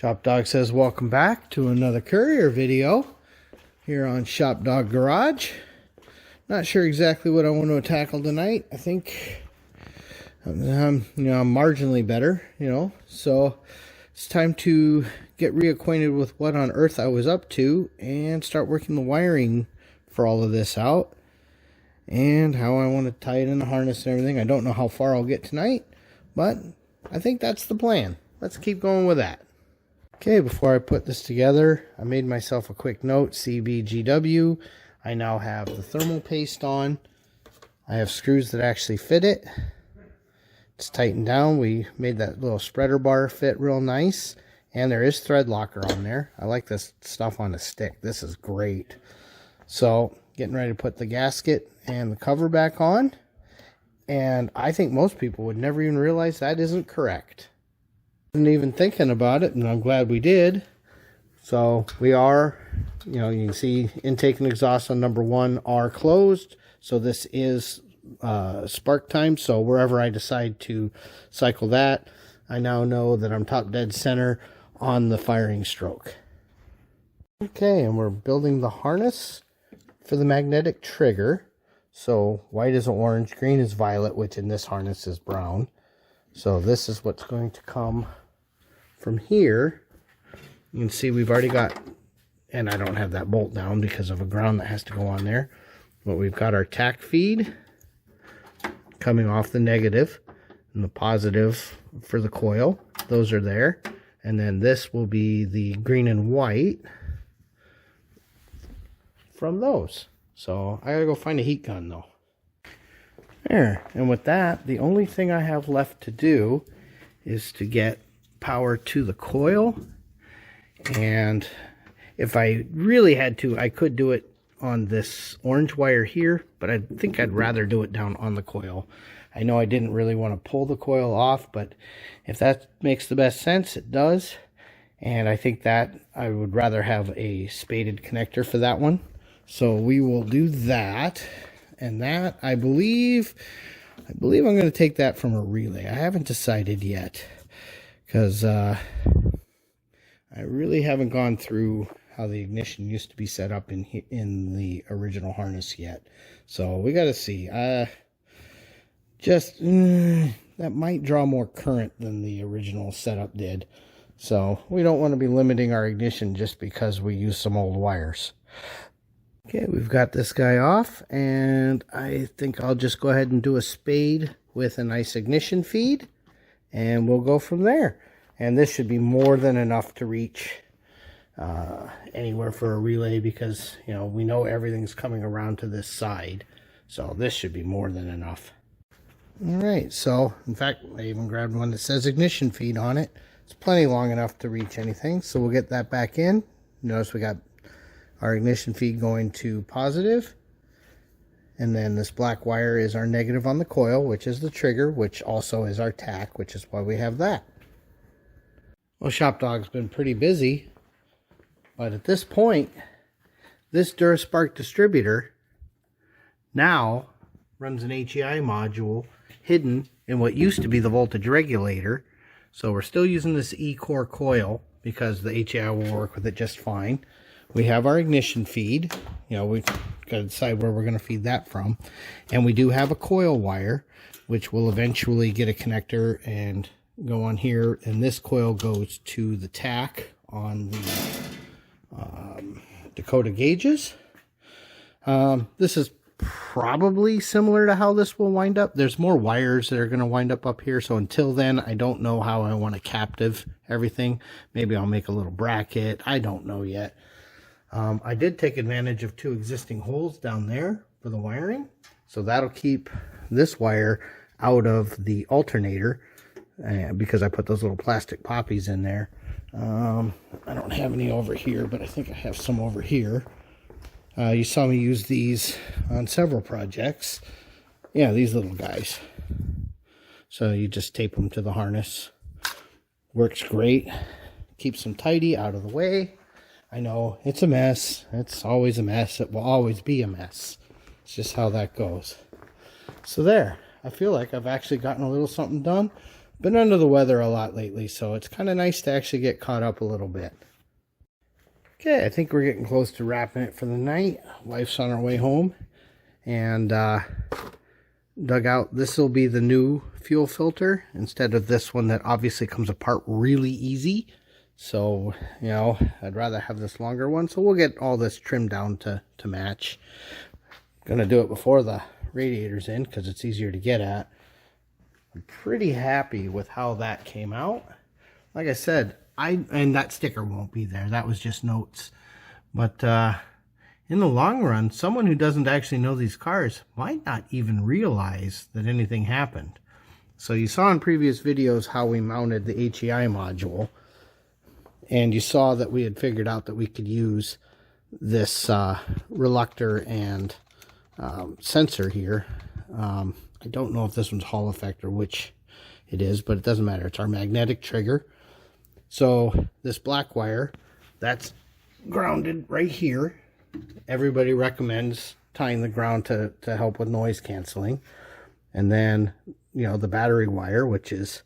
ShopDog says welcome back to another Courier video here on ShopDog-Garage. Not sure exactly what I want to tackle tonight. I think I'm marginally better, so it's time to get reacquainted with what on earth I was up to and start working the wiring for all of this out and how I want to tie it in the harness and everything. I don't know how far I'll get tonight, but I think that's the plan. Let's keep going with that. Okay, before I put this together, I made myself a quick note, CBGW. I now have the thermal paste on. I have screws that actually fit it. It's tightened down. We made that little spreader bar fit real nice. And there is thread locker on there. I like this stuff on a stick. This is great. So, getting ready to put the gasket and the cover back on. And I think most people would never even realize that isn't correct. Wasn't even thinking about it, and I'm glad we did. So we are, you can see intake and exhaust on number 1 are closed. So this is spark time. So wherever I decide to cycle that, I now know that I'm top dead center on the firing stroke. Okay, and we're building the harness for the magnetic trigger. So white is orange, green is violet, which in this harness is brown. So this is what's going to come from here. You can see we've already got, and I don't have that bolt down because of a ground that has to go on there, but we've got our tack feed coming off the negative and the positive for the coil. Those are there. And then this will be the green and white from those. So I gotta go find a heat gun though. There, and with that, the only thing I have left to do is to get power to the coil. And if I really had to, I could do it on this orange wire here, but I think I'd rather do it down on the coil. I know I didn't really want to pull the coil off, but if that makes the best sense, it does. And I think that I would rather have a spaded connector for that one. So we will do that. And that, I believe I'm going to take that from a relay. I haven't decided yet because I really haven't gone through how the ignition used to be set up in the original harness yet. So we got to see. That might draw more current than the original setup did. So we don't want to be limiting our ignition just because we use some old wires. Okay, we've got this guy off, and I think I'll just go ahead and do a spade with a nice ignition feed, and we'll go from there. And this should be more than enough to reach anywhere for a relay because, we know everything's coming around to this side. So this should be more than enough. All right, so, in fact, I even grabbed one that says ignition feed on it. It's plenty long enough to reach anything, so we'll get that back in. Notice we got our ignition feed going to positive, and then this black wire is our negative on the coil, which is the trigger, which also is our tack, which is why we have that. Well, ShopDog's been pretty busy, but at this point, this Duraspark distributor now runs an HEI module hidden in what used to be the voltage regulator. So we're still using this E-core coil because the HEI will work with it just fine. We have our ignition feed. We've got to decide where we're going to feed that from. And we do have a coil wire, which will eventually get a connector and go on here. And this coil goes to the tack on the Dakota gauges. This is probably similar to how this will wind up. There's more wires that are going to wind up here. So until then, I don't know how I want to captive everything. Maybe I'll make a little bracket. I don't know yet. I did take advantage of 2 existing holes down there for the wiring. So that'll keep this wire out of the alternator because I put those little plastic poppies in there. I don't have any over here, but I think I have some over here. You saw me use these on several projects. Yeah, these little guys. So you just tape them to the harness. Works great. Keeps them tidy, out of the way. I know, it's a mess. It's always a mess. It will always be a mess. It's just how that goes. So there. I feel like I've actually gotten a little something done. been under the weather a lot lately, so it's kind of nice to actually get caught up a little bit. Okay, I think we're getting close to wrapping it for the night. Wife's on her way home, and dug out, this will be the new fuel filter instead of this one that obviously comes apart really easy. So, you know, I'd rather have this longer one. So we'll get all this trimmed down to match. Gonna do it before the radiator's in because it's easier to get at. I'm pretty happy with how that came out. Like I said, and that sticker won't be there. That was just notes. But in the long run, someone who doesn't actually know these cars might not even realize that anything happened. So you saw in previous videos how we mounted the HEI module. And you saw that we had figured out that we could use this reluctor and sensor here. I don't know if this one's Hall effect or which it is, but it doesn't matter. It's our magnetic trigger. So this black wire, that's grounded right here. Everybody recommends tying the ground to help with noise canceling. And then, you know, the battery wire, which is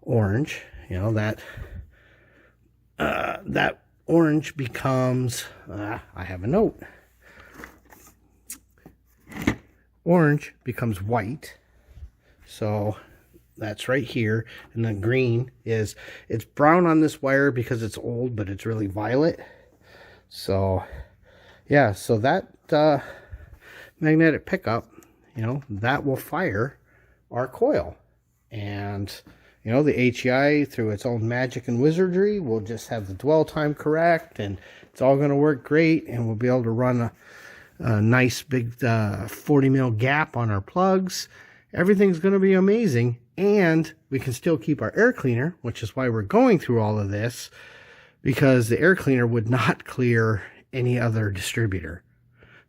orange, you know, that orange becomes, I have a note. Orange becomes white. So that's right here. And then green is, it's brown on this wire because it's old, but it's really violet. So yeah, so that magnetic pickup, you know, that will fire our coil. And, you know, the HEI, through its own magic and wizardry, will just have the dwell time correct, and it's all going to work great, and we'll be able to run a nice big 40 mil gap on our plugs. Everything's going to be amazing, and we can still keep our air cleaner, which is why we're going through all of this, because the air cleaner would not clear any other distributor.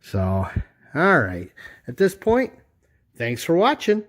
So, all right. At this point, thanks for watching.